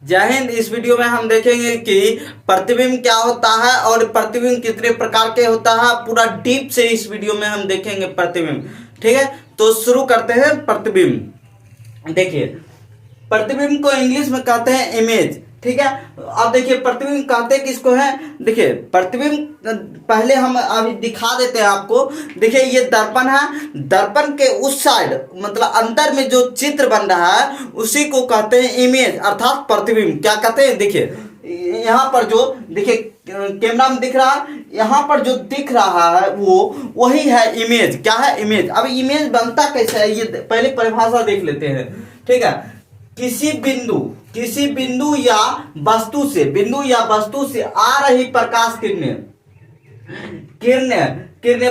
जय हिंद। इस वीडियो में हम देखेंगे कि प्रतिबिंब क्या होता है और प्रतिबिंब कितने प्रकार के होता है। पूरा डीप से इस वीडियो में हम देखेंगे प्रतिबिंब। ठीक है, तो शुरू करते हैं। प्रतिबिंब देखिए, प्रतिबिंब को इंग्लिश में कहते हैं इमेज। ठीक है, अब देखिए प्रतिबिंब कहते किसको है। देखिए प्रतिबिंब पहले हम अभी दिखा देते हैं आपको। देखिए ये दर्पण है, दर्पण के उस साइड मतलब अंदर में जो चित्र बन रहा है उसी को कहते हैं इमेज अर्थात प्रतिबिंब। क्या कहते हैं, देखिए यहाँ पर जो देखिए कैमरा में दिख रहा है, यहाँ पर जो दिख रहा है वो वही है इमेज। क्या है, इमेज। अब इमेज बनता कैसे है ये पहले परिभाषा देख लेते हैं। ठीक है, किसी बिंदु या वस्तु से आ रही प्रकाश किरणें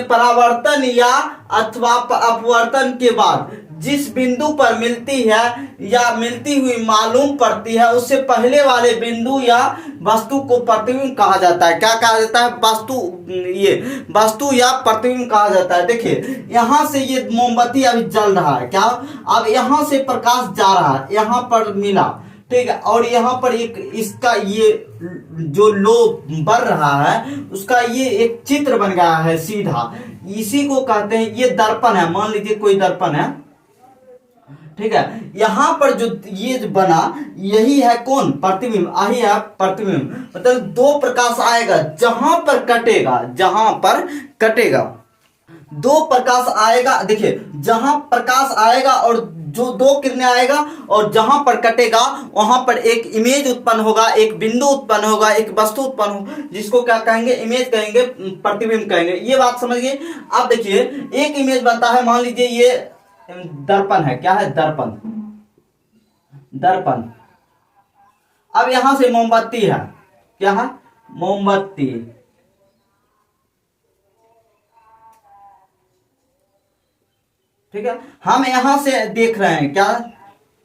परावर्तन या अथवा अपवर्तन के बाद जिस बिंदु पर मिलती है या मिलती हुई मालूम पड़ती है उससे पहले वाले बिंदु या वस्तु को प्रतिबिंब कहा जाता है। क्या कहा जाता है, वस्तु या प्रतिबिंब कहा जाता है। देखिए यहाँ से ये मोमबत्ती अभी जल रहा है, क्या अब यहाँ से प्रकाश जा रहा है, यहाँ पर मिला। ठीक है, और यहाँ पर एक इसका ये जो लोब बढ़ रहा है उसका ये एक चित्र बन गया है सीधा, इसी को कहते हैं ये दर्पण है। मान लीजिए कोई दर्पण है। ठीक है, यहाँ पर जो ये बना यही है कौन, प्रतिबिंब। यही है प्रतिबिंब। मतलब दो प्रकाश आएगा जहां पर कटेगा दो प्रकाश आएगा। देखिए जहां प्रकाश आएगा और जो दो किरणें आएगा और जहां पर कटेगा वहां पर एक इमेज उत्पन्न होगा, एक बिंदु उत्पन्न होगा, एक वस्तु उत्पन्न होगा, जिसको क्या कहेंगे, इमेज कहेंगे, प्रतिबिंब कहेंगे। ये बात समझिए। अब देखिए एक इमेज बनता है, मान लीजिए ये दर्पण है। क्या है, दर्पण। अब यहां से मोमबत्ती है। क्या है, मोमबत्ती। ठीक है, हम यहां से देख रहे हैं, क्या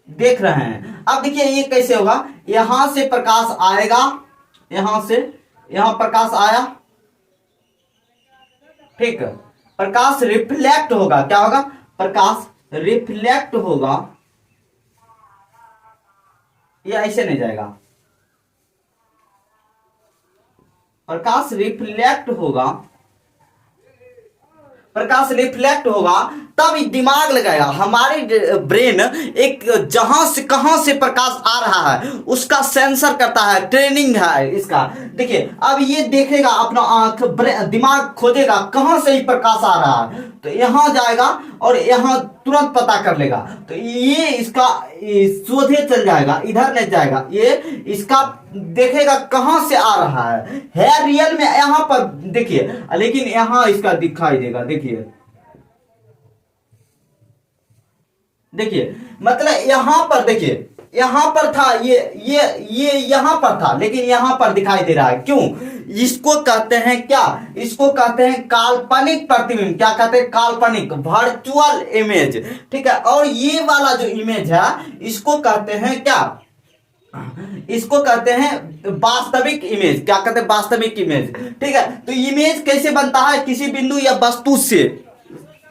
देख रहे हैं। अब देखिए ये कैसे होगा, यहां से प्रकाश आएगा, यहां प्रकाश आया। ठीक, प्रकाश रिफ्लेक्ट होगा। क्या होगा, प्रकाश रिफ्लेक्ट होगा। ये ऐसे नहीं जाएगा, प्रकाश रिफ्लेक्ट होगा तब दिमाग लगाएगा। हमारे ब्रेन एक जहां से कहां से प्रकाश आ रहा है उसका सेंसर करता है, ट्रेनिंग है इसका। देखिए अब ये देखेगा, अपना आंख दिमाग खोजेगा कहां से ही प्रकाश आ रहा है, तो यहां जाएगा और यहां तुरंत पता कर लेगा। तो ये इसका सोझे चल जाएगा, इधर नहीं जाएगा। ये इसका देखेगा कहां से आ रहा है रियल में यहां पर देखिए, लेकिन यहां इसका दिखाई देगा। देखिए मतलब यहां पर देखिए, यहां पर था ये यहां पर था, लेकिन यहां पर दिखाई दे रहा है। क्यों, इसको कहते हैं क्या, इसको कहते हैं काल्पनिक प्रतिबिंब। क्या कहते हैं, काल्पनिक, वर्चुअल इमेज। ठीक है, और ये वाला जो इमेज है इसको कहते हैं क्या, इसको कहते हैं वास्तविक इमेज। क्या कहते हैं, वास्तविक इमेज। ठीक है, तो इमेज कैसे बनता है, किसी बिंदु या वस्तु से।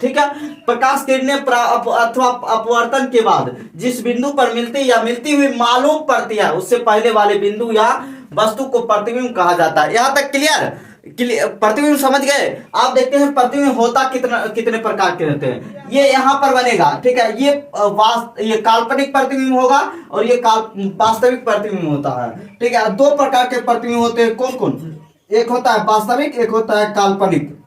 ठीक है, प्रकाश किरणें अथवा अपवर्तन के बाद जिस बिंदु पर मिलती हुई मालूम पड़ती है उससे पहले वाले बिंदु या वस्तु को प्रतिबिंब कहा जाता है। यहां तक क्लियर, प्रतिबिंब समझ गए। आप देखते हैं प्रतिबिंब होता कितने प्रकार के रहते हैं। ये यहां पर बनेगा। ठीक है, ये काल्पनिक प्रतिबिंब होगा और ये वास्तविक प्रतिबिंब होता है। ठीक है, दो प्रकार के प्रतिबिंब होते हैं। कौन कौन, एक होता है वास्तविक, एक होता है काल्पनिक।